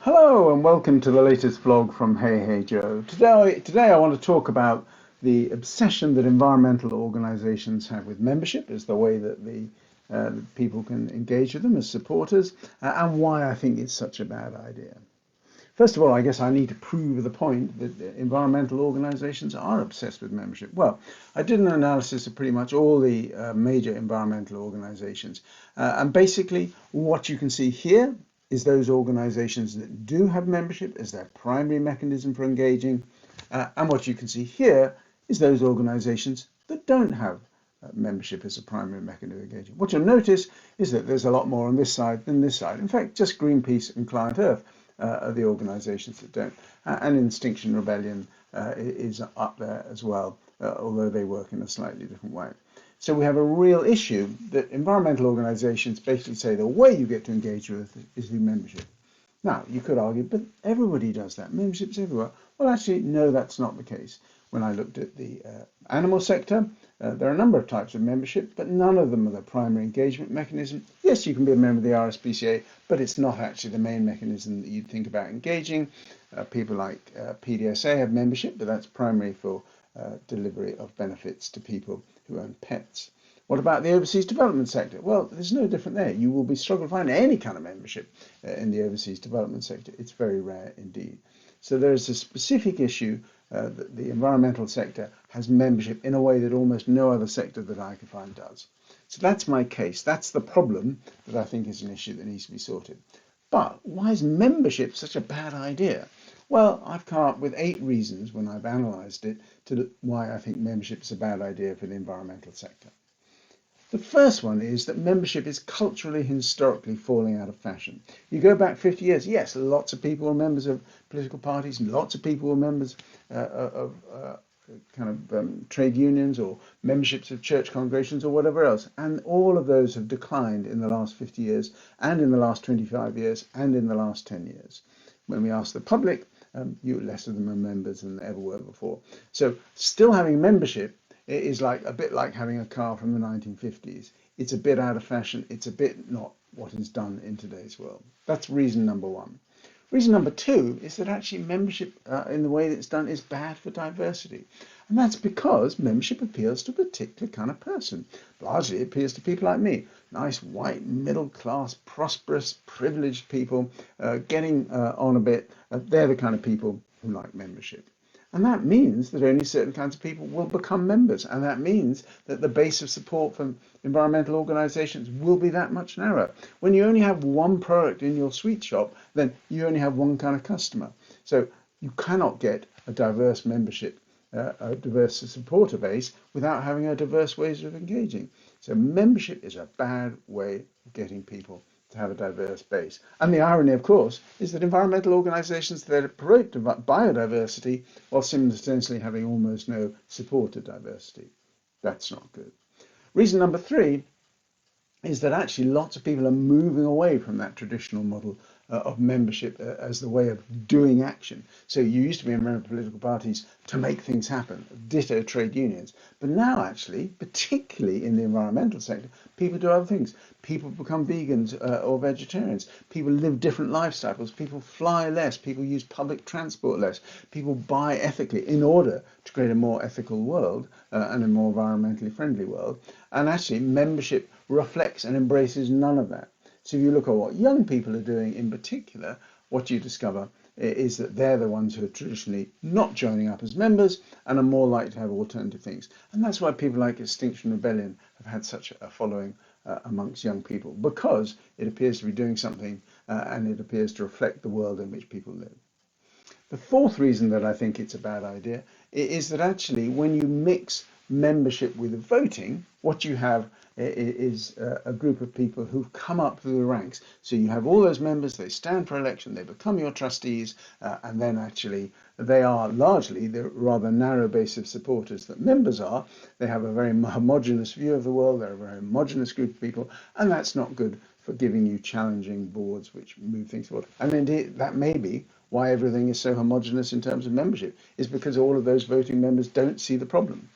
Hello and welcome to the latest vlog from Hey Hey Joe. Today I want to talk about the obsession that environmental organizations have with membership as the way that the people can engage with them as supporters, and why I think it's such a bad idea. First of all, I guess I need to prove the point that environmental organizations are obsessed with membership. Well, I did an analysis of pretty much all the major environmental organizations. And basically, what you can see here is those organizations that do have membership as their primary mechanism for engaging. And what you can see here is those organizations that don't have membership as a primary mechanism of engaging. What you'll notice is that there's a lot more on this side than this side. In fact, just Greenpeace and Client Earth are the organisations that don't. And Extinction Rebellion is up there as well, although they work in a slightly different way. So we have a real issue that environmental organisations basically say the way you get to engage with is through membership. Now, you could argue, but everybody does that. Membership's everywhere. Well, actually, no, that's not the case. When I looked at the animal sector, there are a number of types of membership, but none of them are the primary engagement mechanism. Yes, you can be a member of the RSPCA, but it's not actually the main mechanism that you'd think about engaging. People like PDSA have membership, but that's primary for delivery of benefits to people who own pets. What about the overseas development sector? Well, there's no different there. You will be struggling to find any kind of membership in the overseas development sector. It's very rare indeed. So there is a specific issue that the environmental sector has membership in a way that almost no other sector that I can find does. So that's my case. That's the problem that I think is an issue that needs to be sorted. But why is membership such a bad idea? Well, I've come up with 8 reasons when I've analysed it to why I think membership is a bad idea for the environmental sector. The first one is that membership is culturally and historically falling out of fashion. You go back 50 years, yes, lots of people were members of political parties, and lots of people were members of trade unions or memberships of church congregations or whatever else. And all of those have declined in the last 50 years, and in the last 25 years, and in the last 10 years. When we ask the public, less of them are members than they ever were before. So still having membership is like a bit like having a car from the 1950s. It's a bit out of fashion. It's a bit not what is done in today's world. That's reason number one. Reason number two is that actually membership in the way that it's done is bad for diversity. And that's because membership appeals to a particular kind of person. Largely it appeals to people like me, nice white, middle class, prosperous, privileged people getting on a bit. They're the kind of people who like membership. And that means that only certain kinds of people will become members. And that means that the base of support from environmental organizations will be that much narrower. When you only have one product in your sweet shop, then you only have one kind of customer. So you cannot get a diverse membership, a diverse supporter base without having a diverse ways of engaging. So membership is a bad way of getting people to have a diverse base. And the irony, of course, is that environmental organisations that promote biodiversity while simultaneously having almost no support of diversity. That's not good. Reason number 3 is that actually lots of people are moving away from that traditional model of membership as the way of doing action. So you used to be a member of political parties to make things happen, ditto trade unions. But now actually, particularly in the environmental sector, people do other things. People become vegans or vegetarians. People live different lifestyles. People fly less. People use public transport less. People buy ethically in order to create a more ethical world and a more environmentally friendly world. And actually, membership reflects and embraces none of that. So if you look at what young people are doing in particular, what you discover is that they're the ones who are traditionally not joining up as members and are more likely to have alternative things. And that's why people like Extinction Rebellion have had such a following amongst young people, because it appears to be doing something and it appears to reflect the world in which people live. The fourth reason that I think it's a bad idea is that actually when you mix membership with voting, what you have is a group of people who've come up through the ranks. So you have all those members, they stand for election, they become your trustees, and then actually they are largely the rather narrow base of supporters that members are. They have a very homogenous view of the world, they're a very homogenous group of people, and that's not good for giving you challenging boards which move things forward. And indeed, that may be why everything is so homogenous in terms of membership, is because all of those voting members don't see the problem.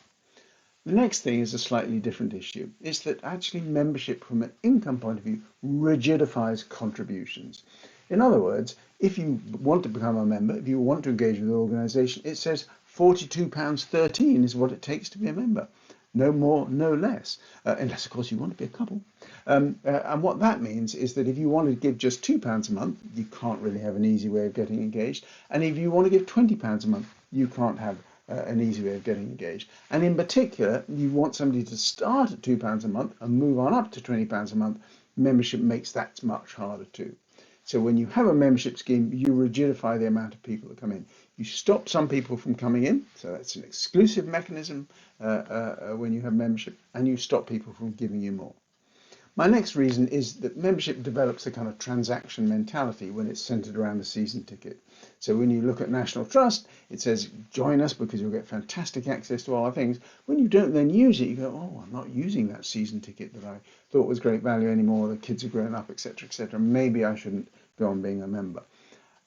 The next thing is a slightly different issue. It's that actually membership from an income point of view rigidifies contributions. In other words, if you want to become a member, if you want to engage with the organisation, it says £42.13 is what it takes to be a member. No more, no less, unless, of course, you want to be a couple. And what that means is that if you want to give just £2 a month, you can't really have an easy way of getting engaged. And if you want to give £20 a month, you can't have an easy way of getting engaged. And in particular, you want somebody to start at £2 a month and move on up to £20 a month, membership makes that much harder too. So when you have a membership scheme, you rigidify the amount of people that come in. You stop some people from coming in, so that's an exclusive mechanism when you have membership, and you stop people from giving you more. My next reason is that membership develops a kind of transaction mentality when it's centered around the season ticket. So when you look at National Trust, it says join us because you'll get fantastic access to all our things. When you don't then use it, you go, oh, I'm not using that season ticket that I thought was great value anymore. The kids are grown up, etc., etc. Maybe I shouldn't go on being a member.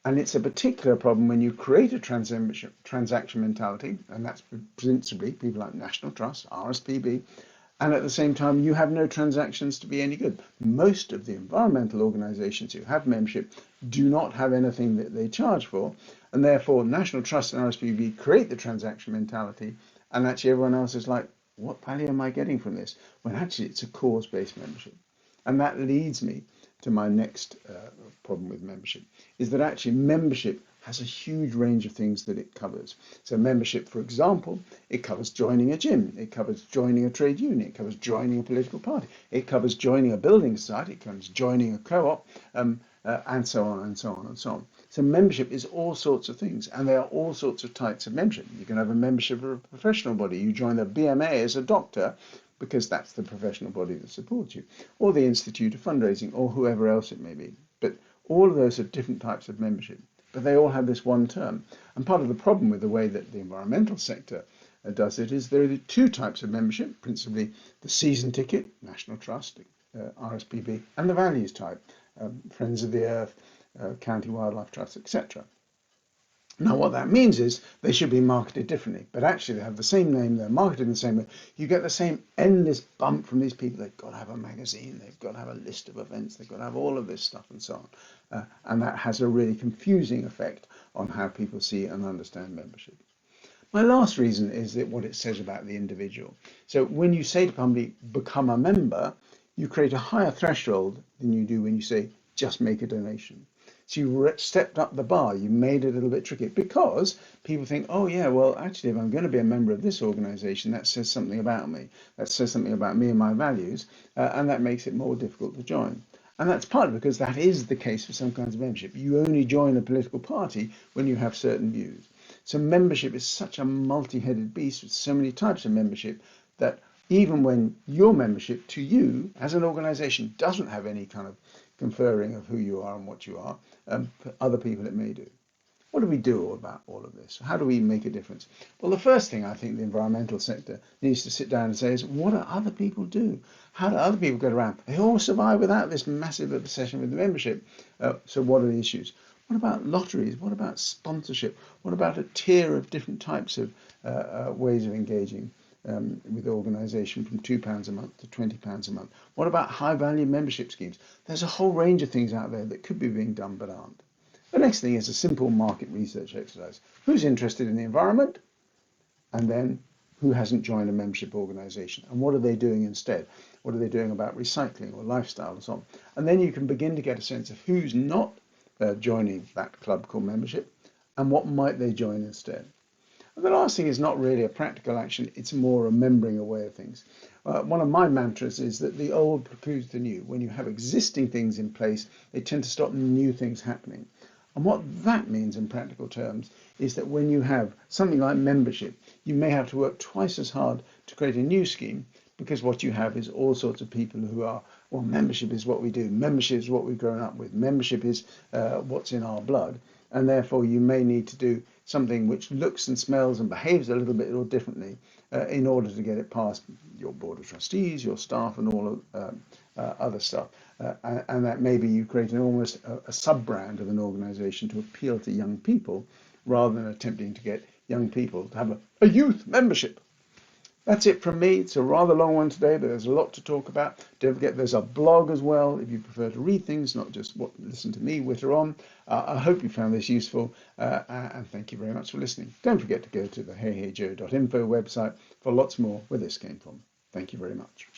And it's a particular problem when you create a transaction mentality, and that's principally people like National Trust, RSPB, and at the same time you have no transactions to be any good. Most of the environmental organisations who have membership do not have anything that they charge for, and therefore National Trust and RSPB create the transaction mentality, and actually everyone else is like, what value am I getting from this? When actually it's a cause-based membership. And that leads me to my next problem with membership, is that actually membership has a huge range of things that it covers. So membership, for example, it covers joining a gym, it covers joining a trade union, it covers joining a political party, it covers joining a building society, it covers joining a co-op, and so on and so on and so on. So membership is all sorts of things, and there are all sorts of types of membership. You can have a membership of a professional body. You join the BMA as a doctor because that's the professional body that supports you, or the Institute of Fundraising, or whoever else it may be. But all of those are different types of membership, but they all have this one term. And part of the problem with the way that the environmental sector does it is there are two types of membership, principally the season ticket, National Trust, RSPB, and the values type, Friends of the Earth, County Wildlife Trust, etc. Now, what that means is they should be marketed differently, but actually they have the same name, they're marketed in the same way. You get the same endless bump from these people. They've got to have a magazine, they've got to have a list of events, they've got to have all of this stuff and so on. And that has a really confusing effect on how people see and understand membership. My last reason is that what it says about the individual. So when you say to somebody, become a member, you create a higher threshold than you do when you say, just make a donation. So you stepped up the bar, you made it a little bit tricky because people think, oh yeah, well actually if I'm going to be a member of this organisation, that says something about me, that says something about me and my values, and that makes it more difficult to join. And that's partly because that is the case for some kinds of membership. You only join a political party when you have certain views. So membership is such a multi-headed beast with so many types of membership that even when your membership to you as an organisation doesn't have any kind of conferring of who you are and what you are, for other people it may do. What do we do about all of this? How do we make a difference? Well, the first thing I think the environmental sector needs to sit down and say is, what do other people do? How do other people get around? They all survive without this massive obsession with the membership. So what are the issues? What about lotteries? What about sponsorship? What about a tier of different types of ways of engaging with the organisation from £2 a month to £20 a month? What about high value membership schemes? There's a whole range of things out there that could be being done but aren't. The next thing is a simple market research exercise. Who's interested in the environment? And then who hasn't joined a membership organisation? And what are they doing instead? What are they doing about recycling or lifestyle and so on? And then you can begin to get a sense of who's not joining that club called membership and what might they join instead. And the last thing is not really a practical action, it's more remembering a way of things. One of my mantras is that the old precludes the new. When you have existing things in place, they tend to stop new things happening. And what that means in practical terms is that when you have something like membership, you may have to work twice as hard to create a new scheme because what you have is all sorts of people who are, well, membership is what we do, membership is what we've grown up with, membership is what's in our blood, and therefore you may need to do something which looks and smells and behaves a little bit or differently in order to get it past your board of trustees, your staff, and all of other stuff. And that maybe you create almost a sub-brand of an organisation to appeal to young people rather than attempting to get young people to have a youth membership. That's it from me. It's a rather long one today, but there's a lot to talk about. Don't forget there's a blog as well if you prefer to read things, not just listen to me witter on. I hope you found this useful, and thank you very much for listening. Don't forget to go to the heyheyjoe.info website for lots more where this came from. Thank you very much.